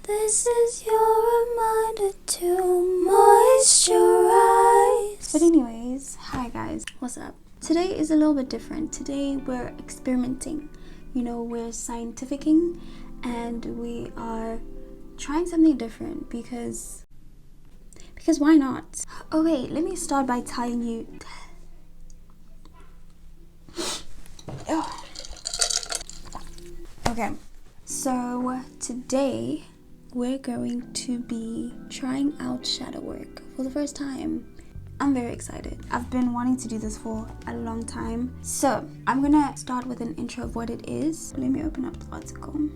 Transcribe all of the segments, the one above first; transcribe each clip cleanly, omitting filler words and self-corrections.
This is your reminder to moisturize. But anyways, hi guys, what's up? Today is a little bit different. Today we're experimenting. You know, we're scientificing and we are trying something different because why not? Oh wait, let me start by telling you. Oh. Okay, so today we're going to be trying out shadow work for the first time. I'm very excited. I've been wanting to do this for a long time. So I'm gonna start with an intro of what it is. Let me open up the article.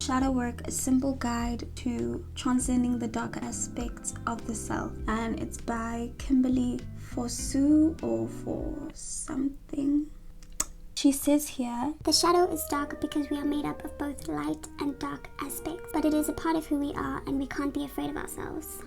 Shadow work, a simple guide to transcending the dark aspects of the self, and it's by Kimberly Forsu or for something. She says here, the shadow is dark because we are made up of both light and dark aspects, but it is a part of who we are and we can't be afraid of ourselves.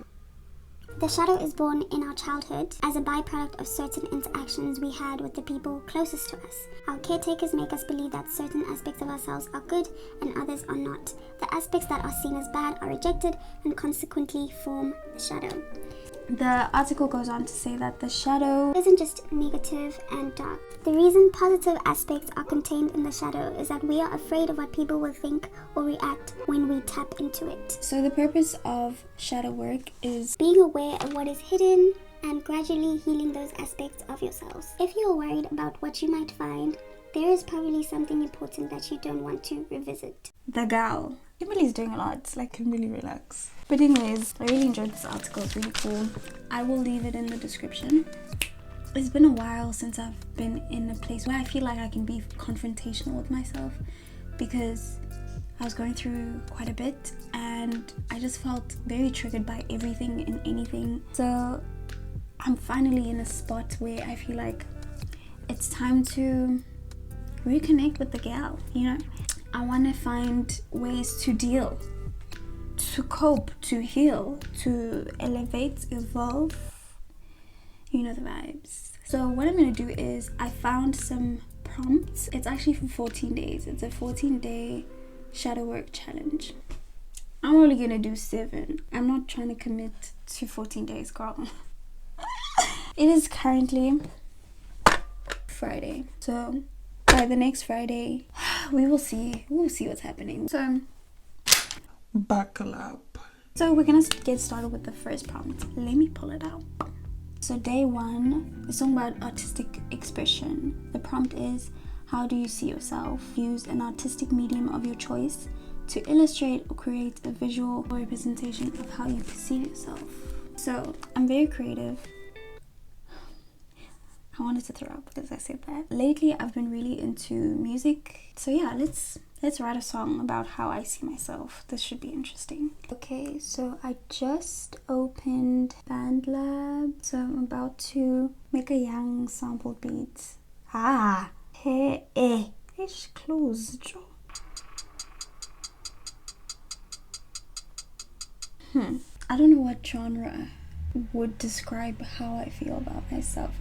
The shadow is born in our childhood as a byproduct of certain interactions we had with the people closest to us. Our caretakers make us believe that certain aspects of ourselves are good and others are not. The aspects that are seen as bad are rejected and consequently form the shadow. The article goes on to say that the shadow isn't just negative and dark. The reason positive aspects are contained in the shadow is that we are afraid of what people will think or react when we tap into it. So the purpose of shadow work is being aware of what is hidden and gradually healing those aspects of yourselves. If you're worried about what you might find, there is probably something important that you don't want to revisit. The gal. Kimberly's doing a lot. Like, Kimberly, relax. But anyways, I really enjoyed this article. It's really cool. I will leave it in the description. It's been a while since I've been in a place where I feel like I can be confrontational with myself, because I was going through quite a bit and I just felt very triggered by everything and anything. So I'm finally in a spot where I feel like it's time to reconnect with the gal, you know? I want to find ways to deal, to cope, to heal, to elevate, evolve. You know the vibes. So what I'm going to do is I found some prompts. It's actually for 14 days. It's a 14-day shadow work challenge. I'm only going to do 7. I'm not trying to commit to 14 days, girl. It is currently Friday. So by the next Friday, we will see what's happening. So buckle up. So we're gonna get started with the first prompt. Let me pull it out. So day 1 is talking about artistic expression. The prompt is, how do you see yourself? Use an artistic medium of your choice to illustrate or create a visual representation of how you perceive yourself. So I'm very creative. I wanted to throw up because I said that. Lately, I've been really into music. So yeah, let's write a song about how I see myself. This should be interesting. Okay, so I just opened BandLab. So I'm about to make a young sampled beat. It's closed. I don't know what genre would describe how I feel about myself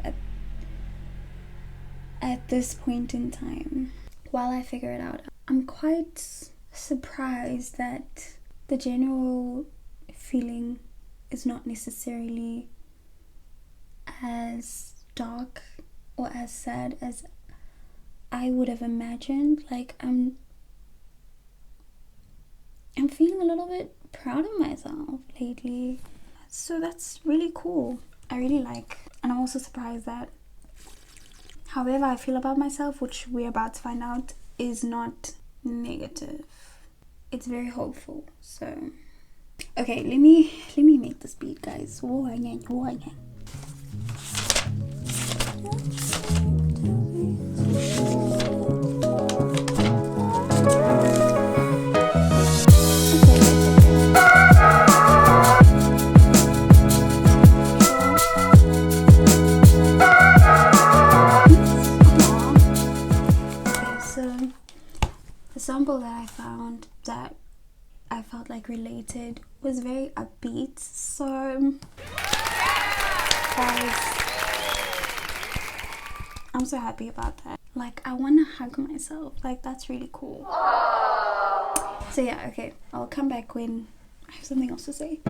at this point in time. While I figure it out, I'm quite surprised that the general feeling is not necessarily as dark or as sad as I would have imagined. Like, I'm feeling a little bit proud of myself lately. So that's really cool. I really like, and I'm also surprised that however I feel about myself, which we're about to find out, is not negative. It's very hopeful. So okay, let me make this beat, guys. The sample that I found that I felt like related was very upbeat. So guys, I'm so happy about that. Like, I want to hug myself. Like, that's really cool. So yeah, okay, I'll come back when I have something else to say.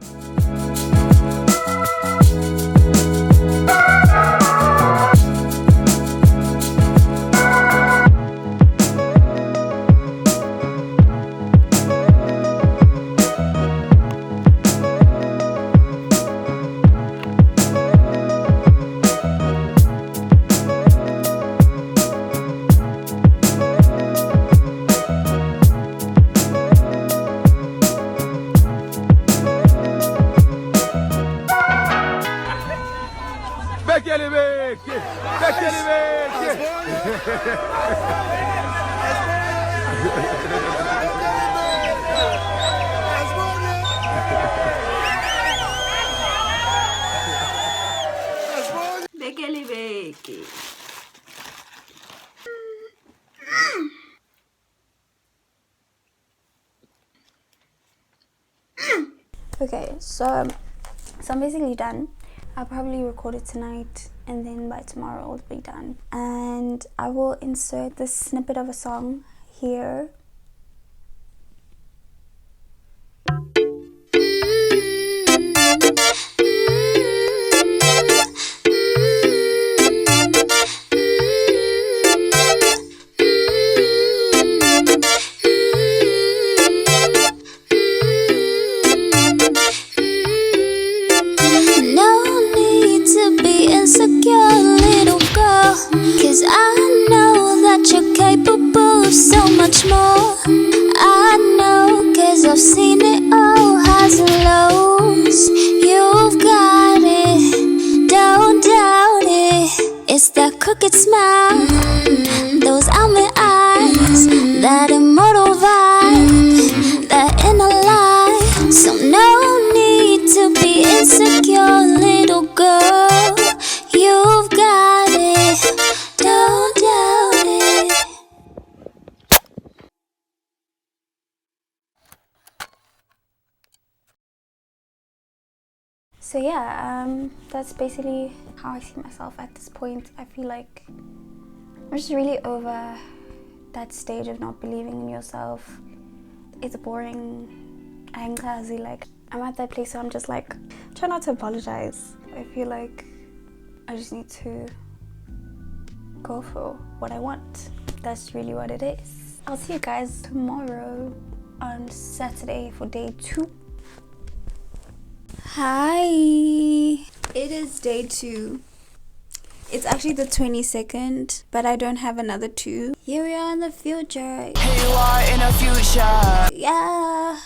Okay, so I'm basically done. I'll probably record it tonight, and then by tomorrow it'll be done. And I will insert this snippet of a song here. I've seen it all, highs and lows. You've got it, don't doubt it. It's that crooked smile, those almond eyes, that immortal vibe, that inner light. So no need to be insecure, little girl. You've got it, don't doubt it. So yeah, that's basically how I see myself at this point. I feel like I'm just really over that stage of not believing in yourself. It's boring. I'm classy. Like, I'm at that place where I'm just like, try not to apologize. I feel like I just need to go for what I want. That's really what it is. I'll see you guys tomorrow on Saturday for day 2. Hi, it is day 2. It's actually the 22nd, but I don't have another 2. Here we are in the future. Here you are in the future. Yeah.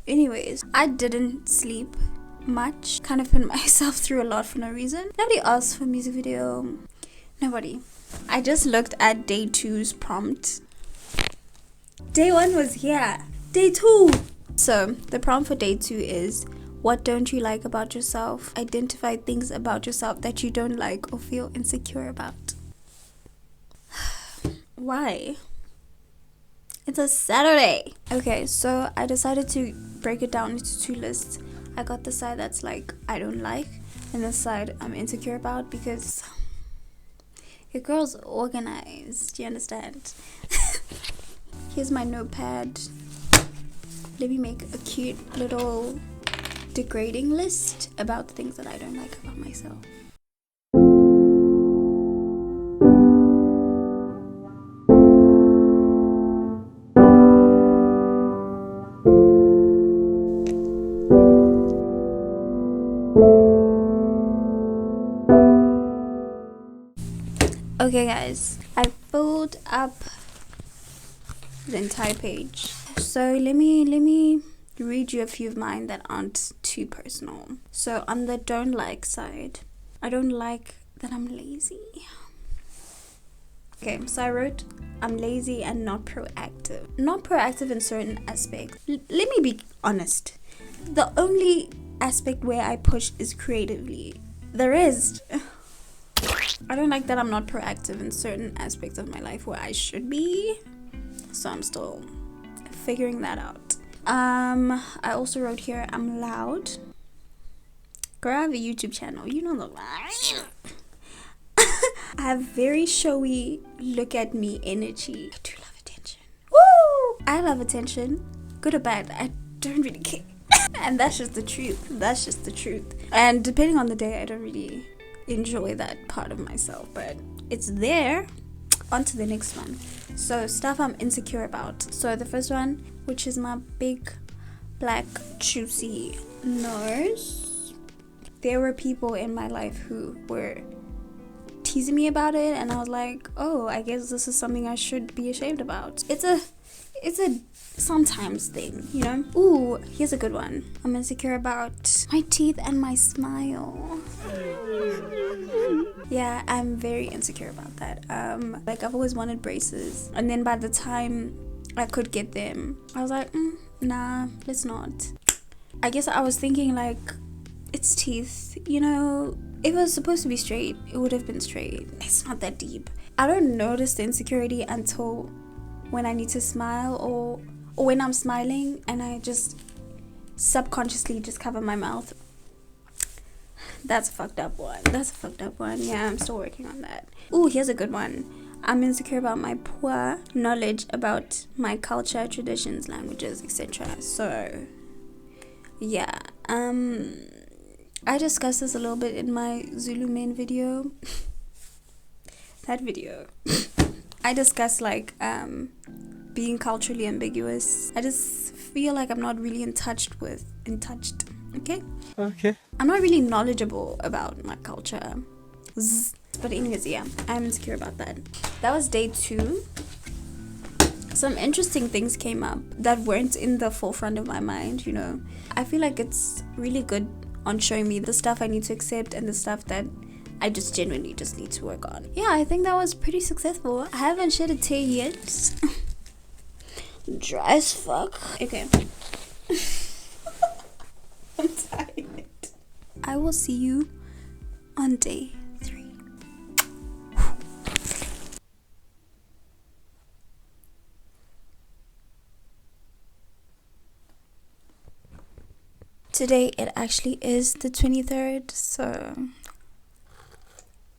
Anyways, I didn't sleep much. Kind of put myself through a lot for no reason. Nobody asked for a music video. Nobody. I just looked at day 2's prompt. Day 1 was here. Day 2. So the prompt for day 2 is, what don't you like about yourself? Identify things about yourself that you don't like or feel insecure about. Why? It's a Saturday. Okay, so I decided to break it down into 2 lists. I got the side that's like I don't like, and the side I'm insecure about, because your girl's organized. Do you understand? Here's my notepad. Let me make a cute little degrading list about the things that I don't like about myself. Okay guys, I filled up the entire page. So let me read you a few of mine that aren't too personal. So on the don't like side, I don't like that I'm lazy. Okay, so I wrote I'm lazy and not proactive. Not proactive in certain aspects. Let me be honest. The only aspect where I push is creatively. The rest, I don't like that I'm not proactive in certain aspects of my life where I should be. So I'm still figuring that out. I also wrote here I'm loud. Girl, I have a YouTube channel. You know the I have very showy, look at me energy. I do love attention. Woo! I love attention, good or bad. I don't really care. And that's just the truth. That's just the truth. And depending on the day, I don't really enjoy that part of myself, but it's there. On to the next one. So stuff I'm insecure about. So the first one, which is my big black juicy nose. There were people in my life who were teasing me about it, and I was like, oh, I guess this is something I should be ashamed about. It's a sometimes thing, you know. Ooh, here's a good one. I'm insecure about my teeth and my smile. Yeah, I'm very insecure about that. Like I've always wanted braces, and then by the time I could get them, I was like, nah, let's not. I guess I was thinking like, it's teeth, you know, if it was supposed to be straight, it would have been straight. It's not that deep. I don't notice the insecurity until when I need to smile, or when I'm smiling and I just subconsciously just cover my mouth. That's a fucked up one. Yeah, I'm still working on that. Ooh, here's a good one. I'm insecure about my poor knowledge about my culture, traditions, languages, etc. So yeah, I discussed this a little bit in my Zulu men video. That video. I discussed like being culturally ambiguous. I just feel like I'm not really in touch. Okay. I'm not really knowledgeable about my culture. But anyways, yeah, I'm insecure about that. That was day 2. Some interesting things came up that weren't in the forefront of my mind, you know. I feel like it's really good on showing me the stuff I need to accept and the stuff that I just genuinely just need to work on. Yeah, I think that was pretty successful. I haven't shed a tear yet. Dry as fuck. Okay. I'm tired. I will see you on day 3. Today it actually is the 23rd, so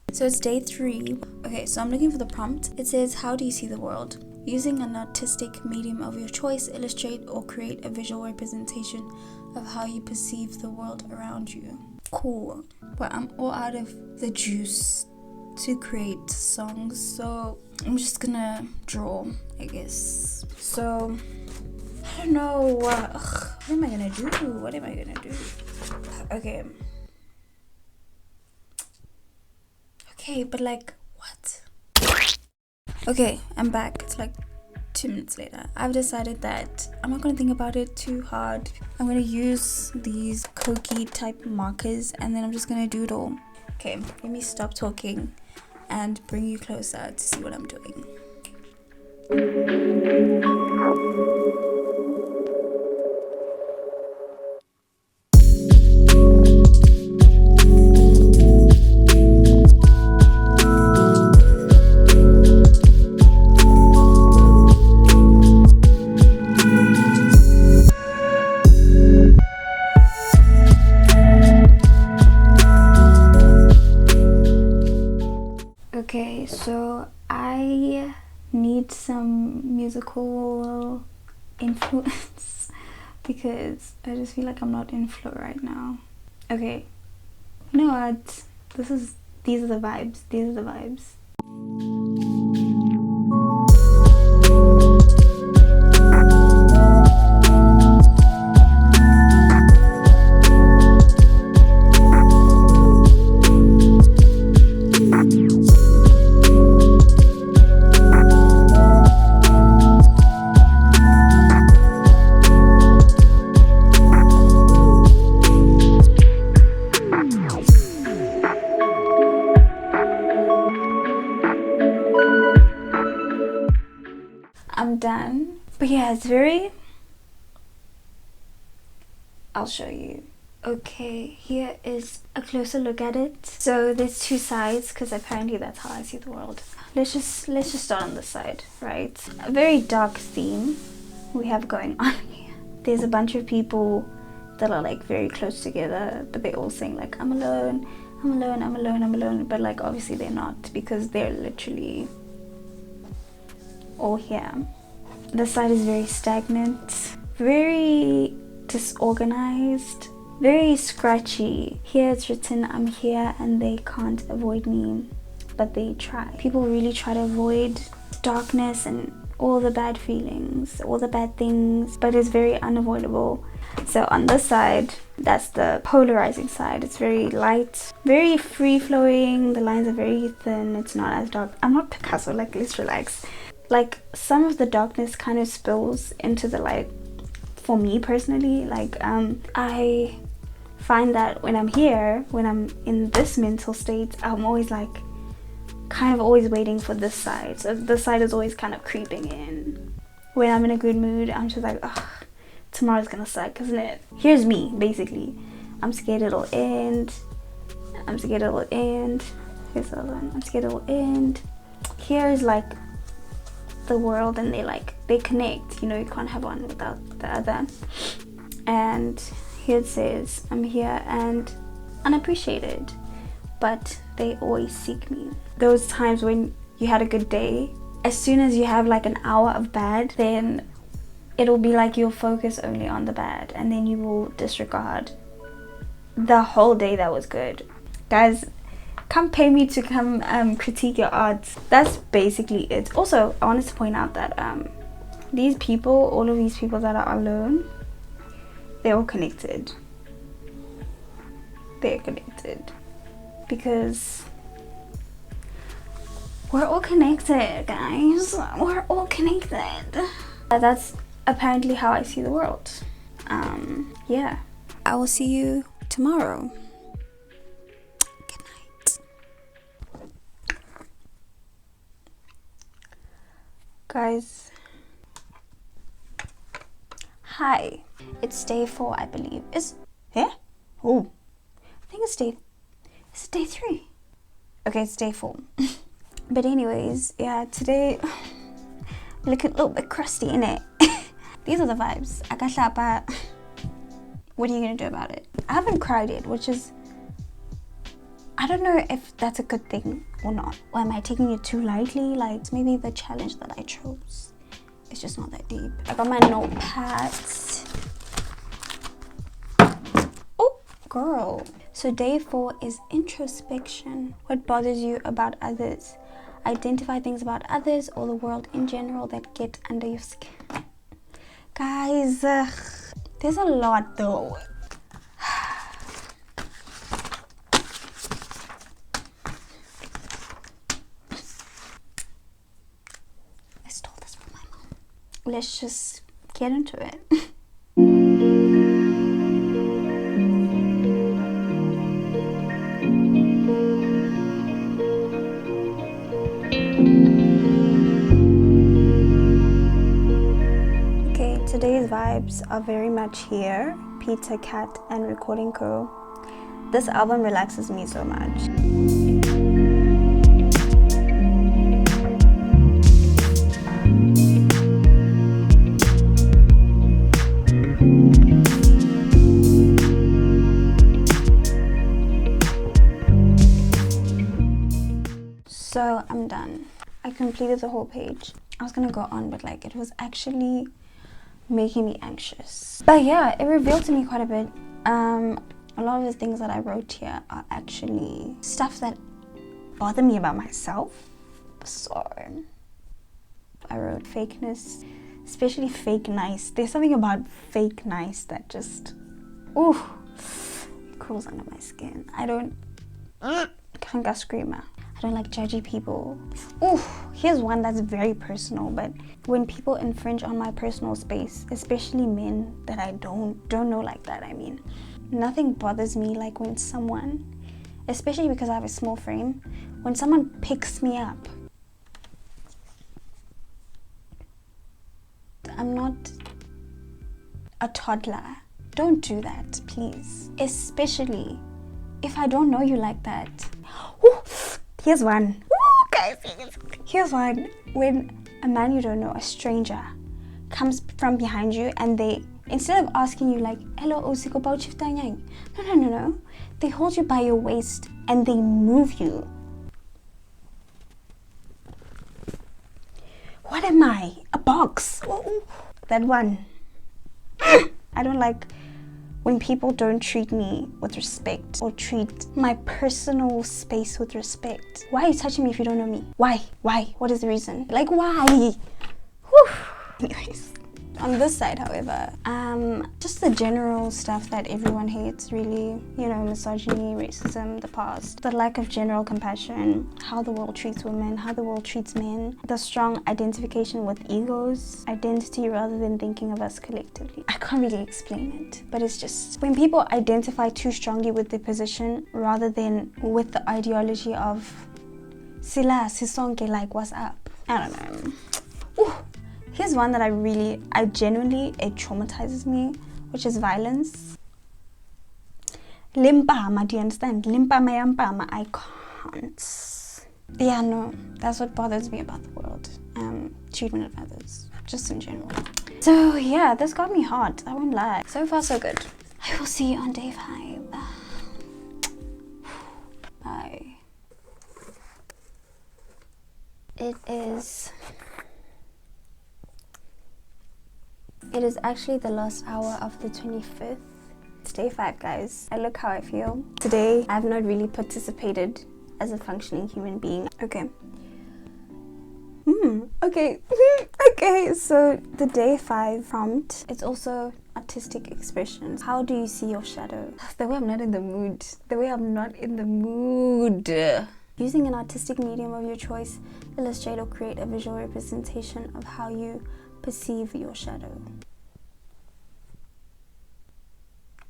it's day 3. Okay, so I'm looking for the prompt. It says, how do you see the world? Using an artistic medium of your choice, illustrate or create a visual representation of how you perceive the world around you. Cool. But I'm all out of the juice to create songs, so I'm just gonna draw, I guess. So I don't know. What am I gonna do? Okay, but like, what? Okay, I'm back. It's like 2 minutes later. I've decided that I'm not going to think about it too hard. I'm going to use these cookie type markers, and then I'm just going to doodle. Okay, let me stop talking and bring you closer to see what I'm doing. Okay, so I need some musical influence because I just feel like I'm not in flow right now. Okay, you know what? These are the vibes. I'm done. But yeah, it's I'll show you. Okay, here is a closer look at it. So there's 2 sides because apparently that's how I see the world. Let's just start on this side, right? A very dark theme we have going on here. There's a bunch of people that are like very close together, but they all saying like, I'm alone, I'm alone, but like obviously they're not, because they're literally all here. The site is very stagnant, very disorganized, very scratchy. Here it's written I'm here and they can't avoid me, but they try. People really try to avoid darkness and all the bad feelings, all the bad things, but it's very unavoidable. So on this side, that's the polarizing side. It's very light, very free-flowing. The lines are very thin. It's not as dark. I'm not Picasso, like, let's relax. Like, some of the darkness kind of spills into the light for me personally. Like, I find that when I'm here, when I'm in this mental state, I'm always like kind of always waiting for this side. So this side is always kind of creeping in. When I'm in a good mood, I'm just like, ugh, tomorrow's gonna suck, isn't it? Here's me, basically. I'm scared it'll end. I'm scared it'll end. Here's the other one. I'm scared it'll end. Here's like the world, and they connect. You know, you can't have one without the other. And here it says, I'm here and unappreciated, but they always seek me. Those times when you had a good day, as soon as you have like an hour of bad, then it'll be like you'll focus only on the bad, and then you will disregard the whole day that was good. Guys, come pay me to come critique your art. That's basically it. Also, I wanted to point out that these people, all of these people that are alone, they're all connected. They're connected because we're all connected, guys. We're all connected. That's apparently how I see the world. Yeah. I will see you tomorrow. Good night. Guys. Hi. It's day 4, I believe. Yeah? Oh. I think it's day 3. Okay, it's day 4. But anyways, yeah, today look a little bit crusty, innit? These are the vibes. Akahlapa. What are you gonna do about it? I haven't cried yet, which is, I don't know if that's a good thing or not. Or am I taking it too lightly? Like, maybe the challenge that I chose is just not that deep. I got my notepads. Oh, girl. So day 4 is introspection. What bothers you about others? Identify things about others or the world in general that get under your skin. Guys, there's a lot though. I stole this from my mom. Let's just get into it. Today's vibes are very much here. Peter, Cat, and Recording Crew. This album relaxes me so much. So I'm done. I completed the whole page. I was gonna go on, but like it was actually making me anxious. But yeah, it revealed to me quite a bit. A lot of the things that I wrote here are actually stuff that bother me about myself. So I wrote fakeness, especially fake nice. There's something about fake nice that just, ooh, it crawls under my skin. I don't screamer. I don't like judgy people. Ooh, here's one that's very personal, but when people infringe on my personal space, especially men that I don't know like that, I mean, nothing bothers me like when someone, especially because I have a small frame, when someone picks me up. I'm not a toddler. Don't do that, please. Especially if I don't know you like that. Ooh, here's one. Ooh, guys, here's one. When a man you don't know, a stranger, comes from behind you and they, instead of asking you like, hello, Osiko, no. They hold you by your waist and they move you. What am I? A box? Ooh, that one. I don't like when people don't treat me with respect or treat my personal space with respect. Why are you touching me if you don't know me? Why? Why? What is the reason? Like, why? Whew. Anyways. On this side, however, just the general stuff that everyone hates, really, you know, misogyny, racism, the past, the lack of general compassion, how the world treats women, how the world treats men, the strong identification with egos, identity rather than thinking of us collectively. I can't really explain it, but it's just when people identify too strongly with their position rather than with the ideology of sila, sisonke, like, what's up? I don't know. Ooh. Here's one that I genuinely, it traumatizes me, which is violence. Limpama, do you understand? Limpama yampama, I can't. Yeah, no, that's what bothers me about the world. Treatment of others, just in general. So yeah, this got me hot, I won't lie. So far so good. I will see you on day 5. Bye. It is actually the last hour of the 25th. It's day 5, guys. I look how I feel. Today, I have not really participated as a functioning human being. Okay. Okay. Okay, so the day 5 prompt, it's also artistic expressions. How do you see your shadow? The way I'm not in the mood. Using an artistic medium of your choice, illustrate or create a visual representation of how you perceive your shadow.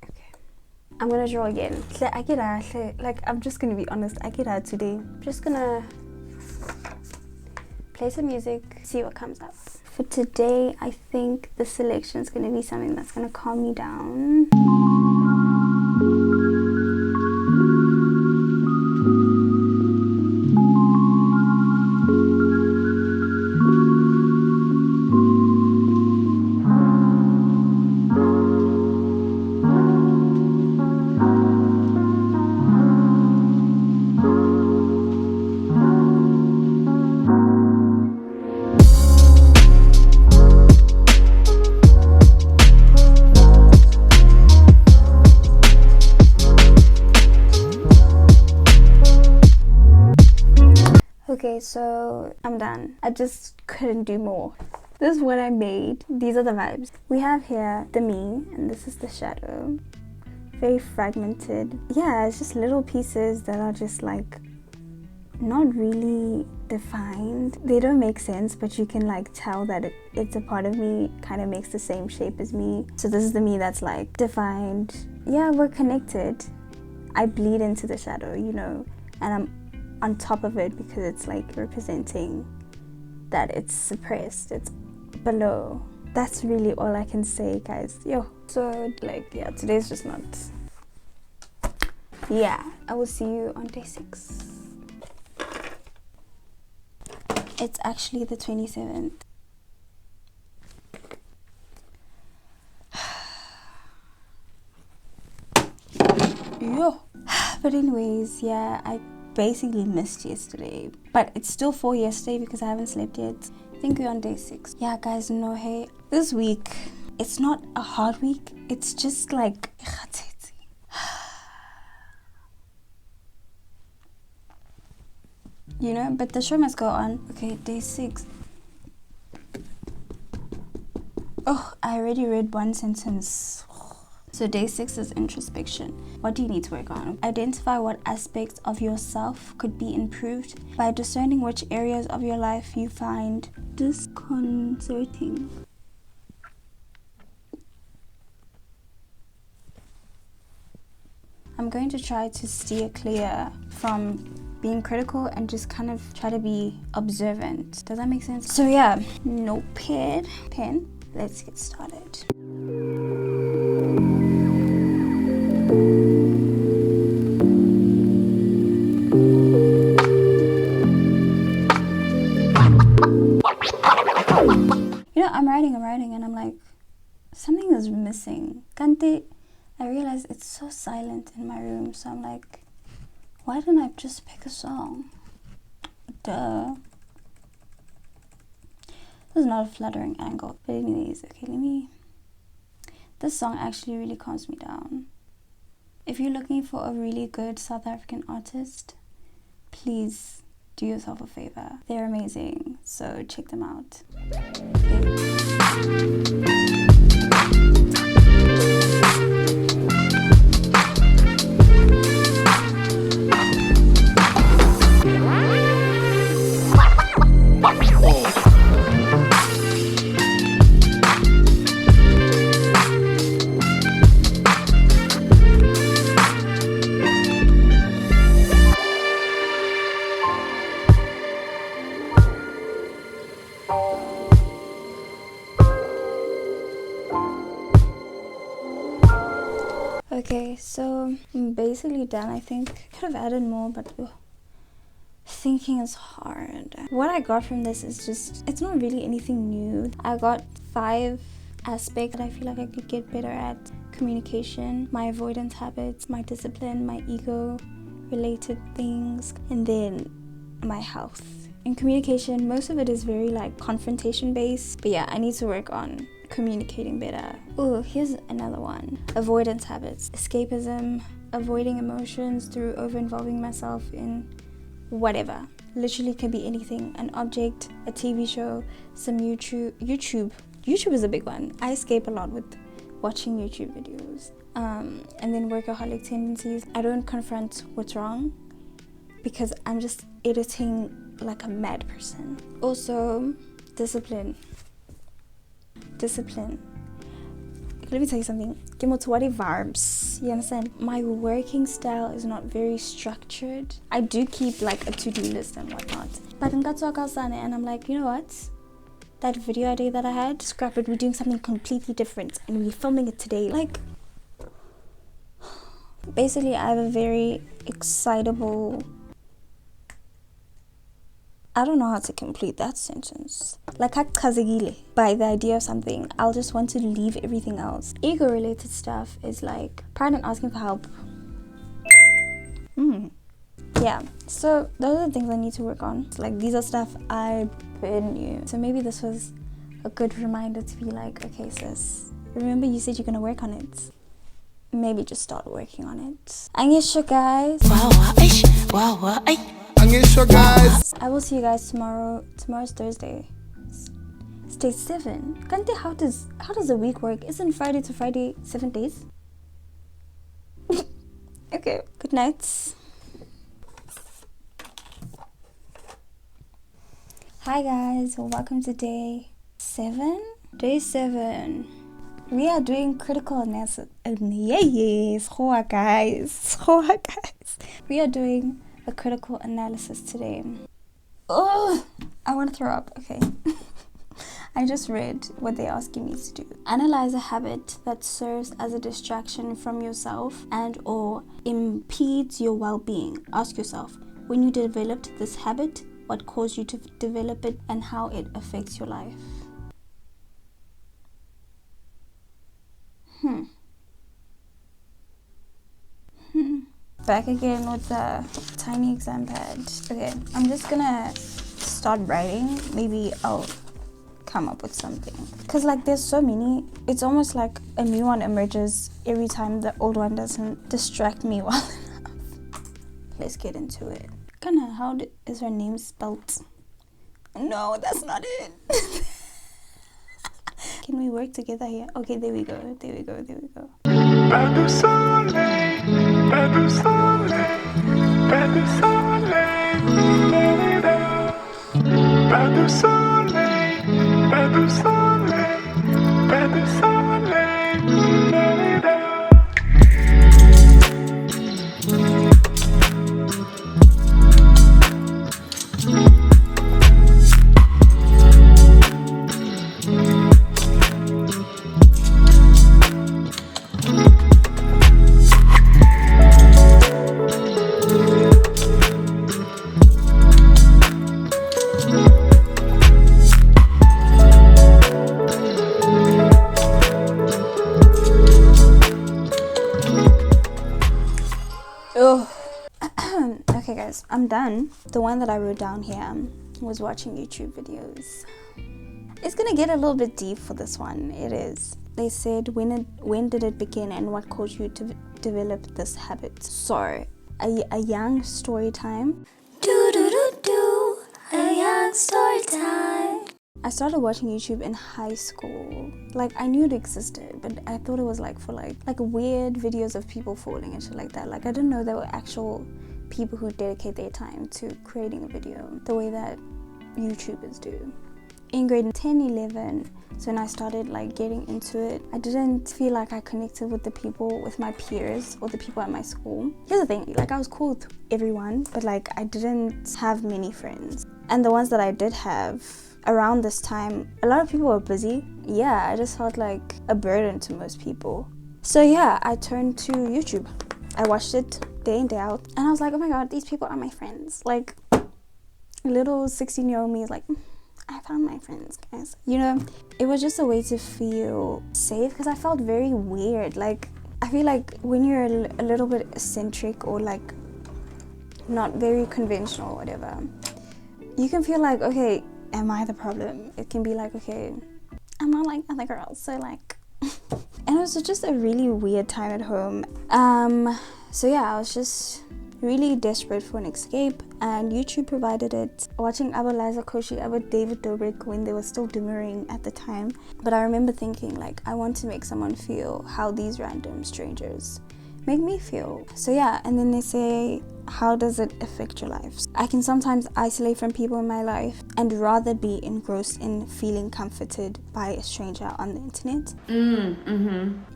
Okay. I'm gonna draw again. Like, I'm just gonna be honest, I get out today. I'm just gonna play some music, see what comes up. For today, I think the selection is gonna be something that's gonna calm me down. Okay, so I'm done. I just couldn't do more. This is what I made. These are the vibes. We have here the me, and this is the shadow. Very fragmented. Yeah, it's just little pieces that are just like not really defined. They don't make sense, but you can like tell that it's a part of me, kind of makes the same shape as me. So this is the me that's like defined. Yeah, we're connected. I bleed into the shadow, you know, and I'm on top of it because it's like representing that it's suppressed, it's below. That's really all I can say, guys. Yo, so like, yeah, today's just not. Yeah, I will see you on day 6. It's actually the 27th. Yo. But anyways, yeah, I basically missed yesterday, but it's still 4 yesterday because I haven't slept yet. I think we're on day 6. Yeah, guys, no, hey, this week, it's not a hard week. It's just like, you know, but the show must go on. Okay, day 6. Oh, I already read one sentence. So day 6 is introspection. What do you need to work on? Identify what aspects of yourself could be improved by discerning which areas of your life you find disconcerting. I'm going to try to steer clear from being critical and just kind of try to be observant. Does that make sense? So yeah, no pen. Let's get started. You know, I'm writing and I'm like, something is missing. Kante, I realized it's so silent in my room, so I'm like, why didn't I just pick a song? Duh. This is not a flattering angle. But anyways, okay, this song actually really calms me down. If you're looking for a really good South African artist, please do yourself a favor. They're amazing, so check them out. Okay, so I'm basically done. I think I could have added more, but thinking is hard. What I got from this is just, it's not really anything new. I got 5 aspects that I feel like I could get better at. Communication, my avoidance habits, my discipline, my ego related things, and then my health. In communication, most of it is very like confrontation based, but yeah, I need to work on communicating better. Oh, here's another one. Avoidance habits. Escapism, avoiding emotions through over-involving myself in whatever. Literally can be anything. An object, a TV show, some YouTube. YouTube is a big one. I escape a lot with watching YouTube videos. And then workaholic tendencies. I don't confront what's wrong because I'm just editing like a mad person. Also, discipline. Let me tell you something. Kimotwari vibes. You understand? My working style is not very structured. I do keep like a to-do list and whatnot. But in Katsuakasane, and I'm like, you know what? That video idea that I had, scrap it. We're doing something completely different, and we're filming it today. Like, basically, I have a very excitable. I don't know how to complete that sentence. Like by the idea of something, I'll just want to leave everything else. Ego related stuff is like pride and asking for help. Yeah, so those are the things I need to work on. So, like, these are stuff I knew. So maybe this was a good reminder to be like, okay sis, remember you said you're gonna work on it. Maybe just start working on it. Angisha guys. Guys. I will see you guys tomorrow. Tomorrow's Thursday. It's day 7. Kante, how does a week work? Isn't Friday to Friday 7 days? Okay, good night. Hi guys, welcome to day 7. Day 7. We are doing critical analysis. Yes, guys. We are doing a critical analysis today. Oh, I want to throw up. Okay. I just read what they're asking me to do. Analyze a habit that serves as a distraction from yourself and or impedes your well-being. Ask yourself, when you developed this habit, what caused you to develop it and how it affects your life. Back again with the tiny exam pad. Okay, I'm just gonna start writing. Maybe I'll come up with something. Because like there's so many, it's almost like a new one emerges every time the old one doesn't distract me well enough. Let's get into it. Kinda, how is her name spelt? No, that's not it. Can we work together here? Okay, there we go. done. The one that I wrote down here was watching YouTube videos. It's gonna get a little bit deep for this one. It is. They said, when did it begin and what caused you to develop this habit? So, a young story time. A young story time. I started watching YouTube in high school. Like, I knew it existed, but I thought it was like for like weird videos of people falling and shit like that. Like, I didn't know there were actual people who dedicate their time to creating a video the way that YouTubers do. In grade 10, 11, so when I started like getting into it, I didn't feel like I connected with the people, with my peers or the people at my school. Here's the thing, like I was cool with everyone, but like I didn't have many friends. And the ones that I did have around this time, a lot of people were busy. Yeah, I just felt like a burden to most people. So yeah, I turned to YouTube. I watched it day in, day out, and I was like, oh my god, these people are my friends. Like, little 16-year-old me is like, I found my friends, guys. You know, it was just a way to feel safe because I felt very weird. Like, I feel like when you're a little bit eccentric or like not very conventional or whatever, you can feel like, okay, am I the problem? It can be like, okay, I'm not like other girls, so like and it was just a really weird time at home. So yeah, I was just really desperate for an escape, and YouTube provided it. Watching Abba Liza Koshy, Abba David Dobrik when they were still demurring at the time. But I remember thinking like, I want to make someone feel how these random strangers make me feel. So yeah, and then they say, how does it affect your life? I can sometimes isolate from people in my life and rather be engrossed in feeling comforted by a stranger on the internet.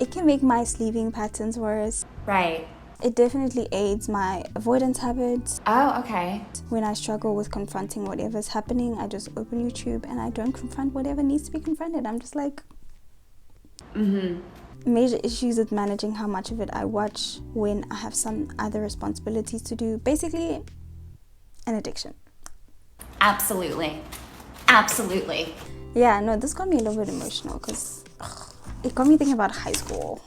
It can make my sleeping patterns worse. Right. It definitely aids my avoidance habits. Oh, okay. When I struggle with confronting whatever's happening, I just open YouTube and I don't confront whatever needs to be confronted. I'm just like... Major issues with managing how much of it I watch when I have some other responsibilities to do. Basically, an addiction. Absolutely. Absolutely. Yeah, no, this got me a little bit emotional because it got me thinking about high school.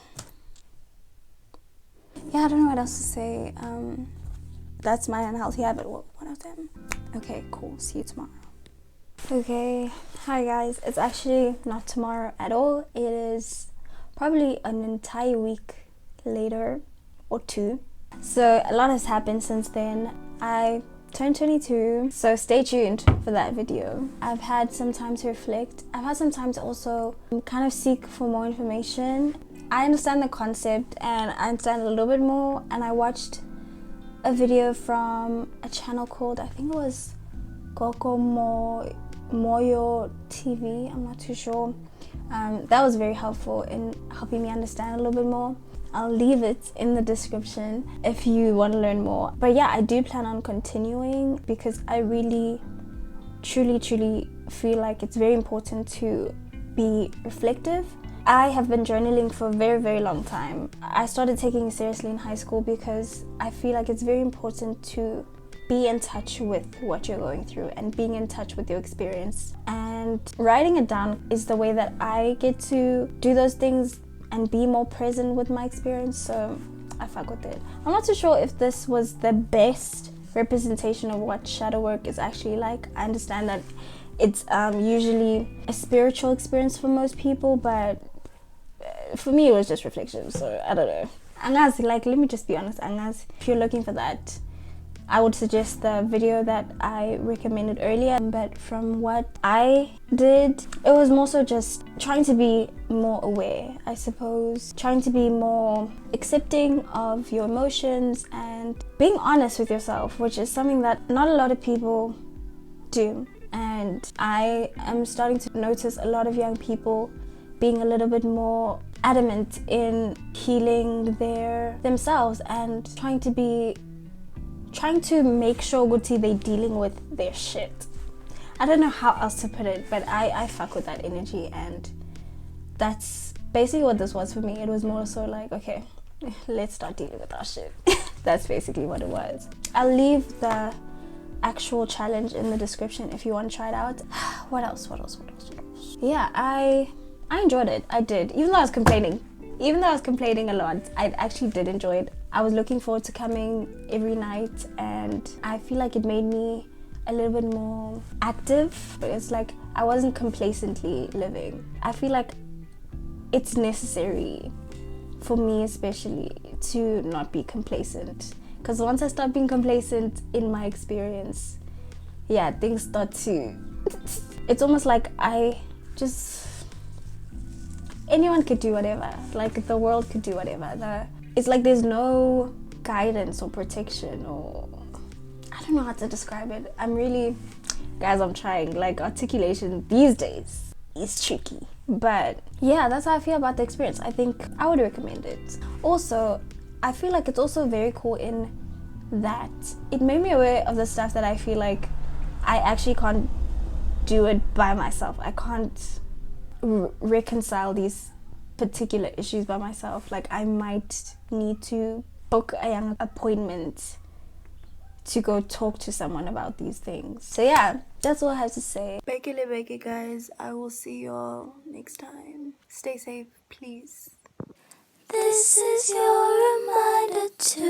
Yeah, I don't know what else to say. That's my unhealthy habit. Well, one of them. Okay, cool. See you tomorrow. Okay, hi guys. It's actually not tomorrow at all. It is probably an entire week later or two. So a lot has happened since then. I turned 22, so stay tuned for that video. I've had some time to reflect. I've had some time to also kind of seek for more information. I understand the concept and I understand a little bit more, and I watched a video from a channel called, I think it was Gogo Moyo TV, I'm not too sure. That was very helpful in helping me understand a little bit more. I'll leave it in the description if you want to learn more. But yeah, I do plan on continuing because I really, truly feel like it's very important to be reflective. I have been journaling for a very long time. I started taking it seriously in high school because I feel like it's very important to be in touch with what you're going through and being in touch with your experience. And writing it down is the way that I get to do those things and be more present with my experience, so I fuck with it. I'm not too sure if this was the best representation of what shadow work is actually like. I understand that it's usually a spiritual experience for most people, but for me it was just reflection, so I don't know. Angas, like, let me just be honest, Angas, if you're looking for that, I would suggest the video that I recommended earlier. But from what I did, it was more so just trying to be more aware, I suppose. Trying to be more accepting of your emotions and being honest with yourself, which is something that not a lot of people do. And I am starting to notice a lot of young people being a little bit more adamant in healing themselves and trying to make sure they're dealing with their shit. I don't know how else to put it, but I fuck with that energy, and that's basically what this was for me. It was more so like, okay, let's start dealing with our shit. That's basically what it was. I'll leave the actual challenge in the description if you want to try it out. What else? Yeah, I enjoyed it. I did. Even though I was complaining a lot, I actually did enjoy it I was looking forward to coming every night, and I feel like it made me a little bit more active. But it's like I wasn't complacently living. I feel like it's necessary for me especially to not be complacent, because once I start being complacent in my experience, yeah, things start to it's almost like anyone could do whatever, like the world could do whatever. It's like there's no guidance or protection, or I don't know how to describe it. Guys, I'm trying, like articulation these days is tricky. But yeah, that's how I feel about the experience. I think I would recommend it. Also, I feel like it's also very cool in that it made me aware of the stuff that I feel like I actually can't do it by myself. I can't reconcile these particular issues by myself. Like I might need to book a young appointment to go talk to someone about these things. So yeah, that's all I have to say. Beke guys, I will see y'all next time. Stay safe, please. This is your reminder to